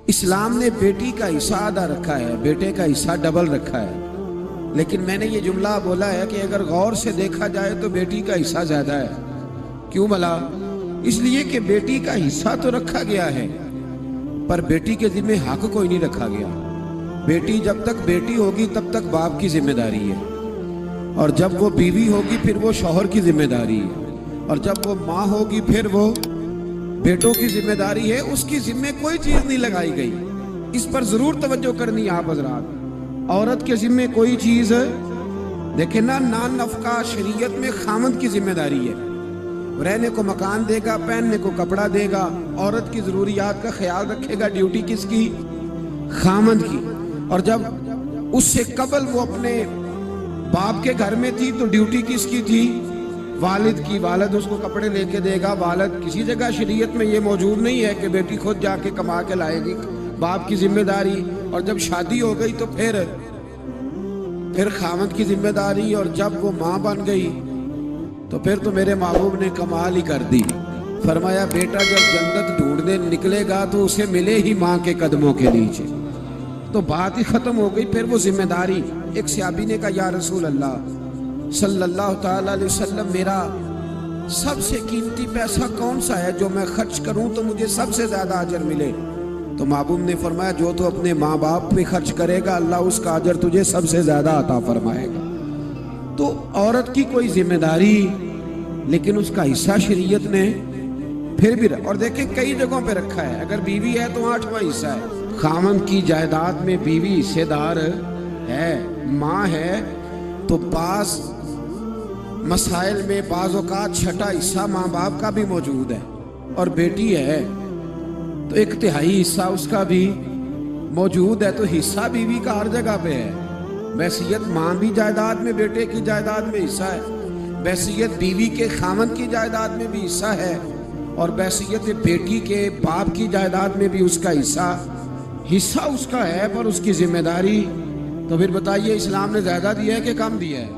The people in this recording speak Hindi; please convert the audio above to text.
इस्लाम ने बेटी का हिस्सा आधा रखा है, बेटे का हिस्सा डबल रखा है। लेकिन मैंने ये जुमला बोला है कि अगर गौर से देखा जाए तो बेटी का हिस्सा ज्यादा है। क्यों भला? इसलिए कि बेटी का हिस्सा तो रखा गया है पर बेटी के जिम्मे हक कोई नहीं रखा गया। बेटी जब तक बेटी होगी तब तक बाप की जिम्मेदारी है, और जब वो बीवी होगी फिर वो शौहर की जिम्मेदारी है, और जब वो माँ होगी फिर वो बेटों की जिम्मेदारी है। उसकी जिम्मे कोई चीज नहीं लगाई गई। इस पर जरूर तवज्जो करनी है आप हजरात। औरत के जिम्मे कोई चीज देखे ना नफका शरीयत में खामद की जिम्मेदारी है। रहने को मकान देगा, पहनने को कपड़ा देगा, औरत की जरूरियात का ख्याल रखेगा। ड्यूटी किसकी? खामद की। और जब उससे कबल वो अपने बाप के घर में थी तो ड्यूटी किसकी थी? वालिद की। वालिद उसको कपड़े लेके देगा। वालिद किसी जगह शरीयत में ये मौजूद नहीं है कि बेटी खुद जाके कमा के लाएगी, बाप की जिम्मेदारी। और जब शादी हो गई तो फिर खामद की जिम्मेदारी। और जब वो माँ बन गई तो फिर तो मेरे महबूब ने कमाल ही कर दी। फरमाया बेटा जब जन्नत ढूंढने निकलेगा तो उसे मिले ही माँ के कदमों के नीचे। तो बात ही खत्म हो गई। फिर वो जिम्मेदारी। एक सहाबी ने कहा या रसूल अल्लाह सल्लल्लाहु ताला अलैहि वसल्लम, मेरा सबसे कीमती पैसा कौन सा है जो मैं खर्च करूं तो मुझे सबसे ज्यादा अजर मिले? तो महबूब ने फरमाया जो तो अपने माँ बाप पे खर्च करेगा अल्लाह उसका अजर तुझे सबसे ज्यादा अता फरमाएगा। तो औरत की कोई जिम्मेदारी लेकिन उसका हिस्सा शरीयत ने फिर भी और देखें कई जगहों पे रखा है। अगर बीवी है तो 8वां हिस्सा है। खामन की जायदाद में बीवी हिस्सेदार है, माँ है तो पास मसाइल में बाज़ औक़ात छठा हिस्सा माँ बाप का भी मौजूद है। और बेटी है तो 1/3 हिस्सा उसका भी मौजूद है। तो हिस्सा बीवी का हर जगह पे है। वसीयत माँ भी जायदाद में, बेटे की जायदाद में हिस्सा है। वसीयत बीवी के खामन की जायदाद में भी हिस्सा है, और वसीयत बेटी के बाप की जायदाद में भी उसका हिस्सा उसका है। पर उसकी जिम्मेदारी तो फिर बताइए इस्लाम ने ज्यादा दिया है कि कम दिया है?